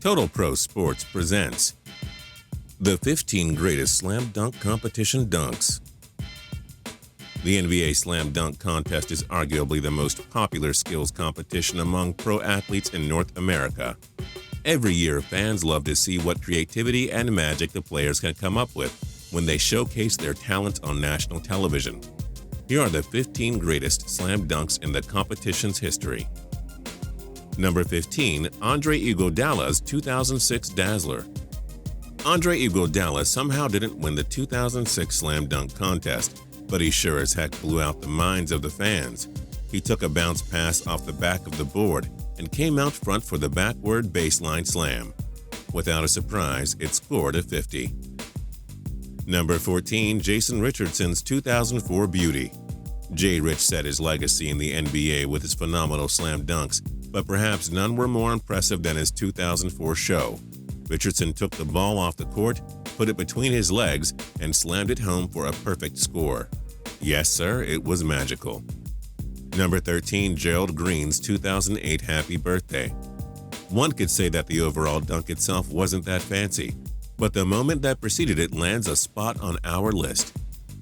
Total Pro Sports presents the 15 greatest slam dunk competition dunks. The NBA Slam Dunk Contest is arguably the most popular skills competition among pro athletes in North America. Every year, fans love to see what creativity and magic the players can come up with when they showcase their talents on national television. Here are the 15 greatest slam dunks in the competition's history. Number 15. Andre Iguodala's 2006 Dazzler. Andre Iguodala somehow didn't win the 2006 Slam Dunk Contest, but he sure as heck blew out the minds of the fans. He took a bounce pass off the back of the board and came out front for the backward baseline slam. Without a surprise, it scored a 50. Number 14. Jason Richardson's 2004 Beauty. J. Rich set his legacy in the NBA with his phenomenal slam dunks, but perhaps none were more impressive than his 2004 show. Richardson took the ball off the court, put it between his legs, and slammed it home for a perfect score. Yes, sir, it was magical. Number 13. Gerald Green's 2008 Happy Birthday. One could say that the overall dunk itself wasn't that fancy, but the moment that preceded it lands a spot on our list.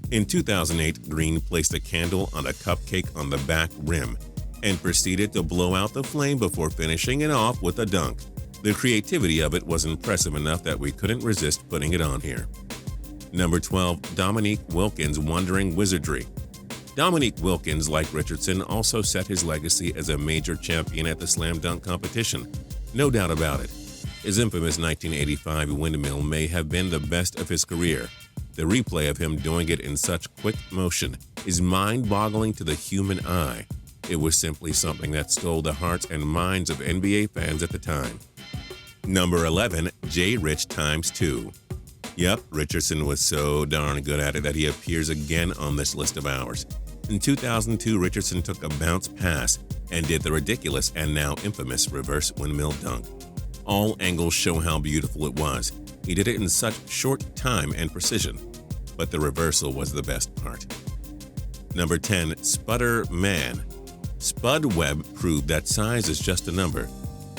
In 2008, Green placed a candle on a cupcake on the back rim and proceeded to blow out the flame before finishing it off with a dunk. The creativity of it was impressive enough that we couldn't resist putting it on here. Number 12. Dominique Wilkins' Wandering Wizardry. Dominique Wilkins, like Richardson, also set his legacy as a major champion at the slam dunk competition. No doubt about it. His infamous 1985 windmill may have been the best of his career. The replay of him doing it in such quick motion is mind-boggling to the human eye. It was simply something that stole the hearts and minds of NBA fans at the time. Number 11. J. Rich times 2. Yep, Richardson was so darn good at it that he appears again on this list of ours. In 2002, Richardson took a bounce pass and did the ridiculous and now infamous reverse windmill dunk. All angles show how beautiful it was. He did it in such short time and precision, but the reversal was the best part. Number 10. Spud-ER Man. Spud Webb proved that size is just a number.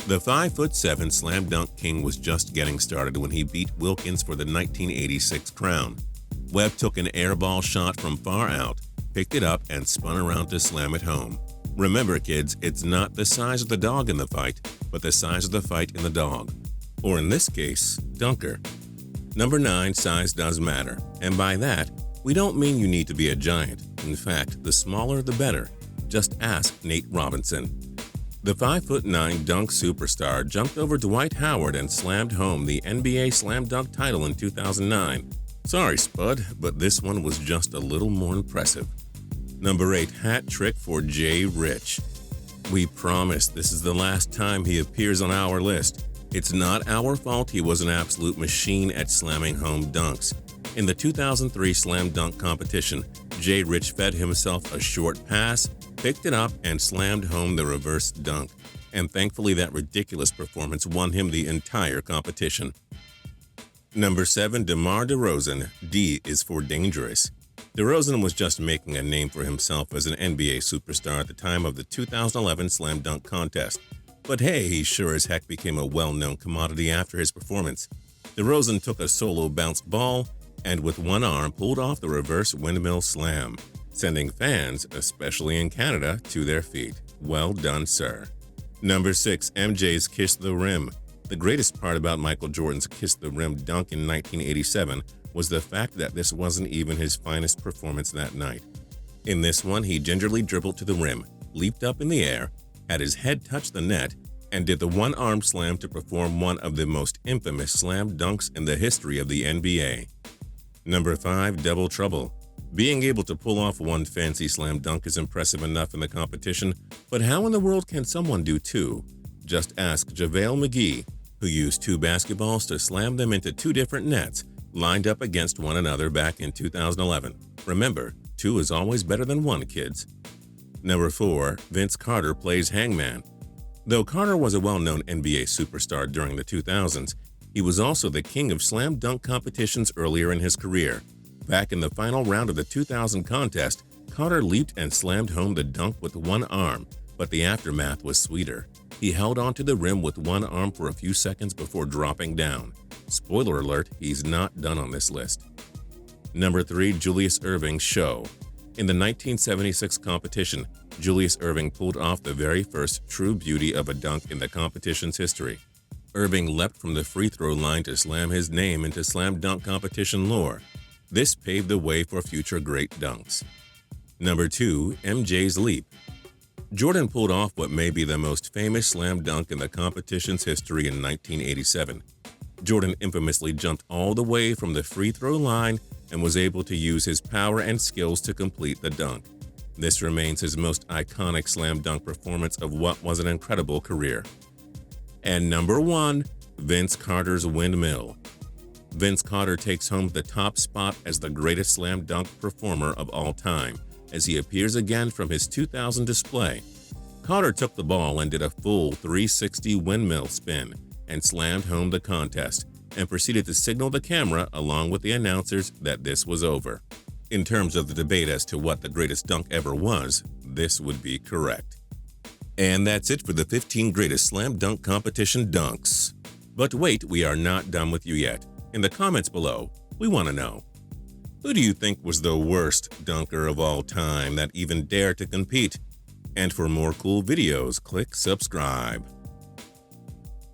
The 5'7" slam dunk king was just getting started when he beat Wilkins for the 1986 crown. Webb took an airball shot from far out, picked it up, and spun around to slam it home. Remember, kids, it's not the size of the dog in the fight, but the size of the fight in the dog. Or in this case, dunker. Number 9. Size does matter, and by that, we don't mean you need to be a giant. In fact, the smaller the better. Just ask Nate Robinson. The 5'9" dunk superstar jumped over Dwight Howard and slammed home the NBA Slam Dunk title in 2009. Sorry, Spud, but this one was just a little more impressive. Number 8. Hat trick for J. Rich. We promise this is the last time he appears on our list. It's not our fault he was an absolute machine at slamming home dunks. In the 2003 Slam Dunk competition, J. Rich fed himself a short pass, picked it up, and slammed home the reverse dunk. And thankfully that ridiculous performance won him the entire competition. Number 7. DEMAR DEROZAN. D is for dangerous. DeRozan was just making a name for himself as an NBA superstar at the time of the 2011 Slam Dunk Contest. But hey, he sure as heck became a well-known commodity after his performance. DeRozan took a solo bounced ball and with one arm pulled off the reverse windmill slam, sending fans, especially in Canada, to their feet. Well done, sir. Number 6. MJ's Kiss the Rim. The greatest part about Michael Jordan's Kiss the Rim dunk in 1987 was the fact that this wasn't even his finest performance that night. In this one, he gingerly dribbled to the rim, leaped up in the air, had his head touch the net, and did the one-arm slam to perform one of the most infamous slam dunks in the history of the NBA. Number 5. Double Trouble. Being able to pull off one fancy slam dunk is impressive enough in the competition, but how in the world can someone do two? Just ask JaVale McGee, who used 2 basketballs to slam them into 2 different nets, lined up against one another back in 2011. Remember, 2 is always better than 1, kids. Number 4. Vince Carter plays hangman. Though Carter was a well-known NBA superstar during the 2000s, he was also the king of slam dunk competitions earlier in his career. Back in the final round of the 2000 contest, Carter leaped and slammed home the dunk with one arm, but the aftermath was sweeter. He held onto the rim with one arm for a few seconds before dropping down. Spoiler alert, he's not done on this list. Number 3. Julius Erving's show. In the 1976 competition, Julius Erving pulled off the very first true beauty of a dunk in the competition's history. Erving leapt from the free throw line to slam his name into slam dunk competition lore. This paved the way for future great dunks. Number 2. MJ's leap. Jordan pulled off what may be the most famous slam dunk in the competition's history in 1987. Jordan infamously jumped all the way from the free throw line and was able to use his power and skills to complete the dunk. This remains his most iconic slam dunk performance of what was an incredible career. And number 1, Vince Carter's windmill. Vince Carter takes home the top spot as the greatest slam dunk performer of all time, as he appears again from his 2000 display. Carter took the ball and did a full 360 windmill spin and slammed home the contest, and proceeded to signal the camera along with the announcers that this was over. In terms of the debate as to what the greatest dunk ever was, this would be correct. And that's it for the 15 greatest slam dunk competition dunks. But wait, we are not done with you yet. In the comments below, we want to know, who do you think was the worst dunker of all time that even dared to compete? And for more cool videos, click subscribe.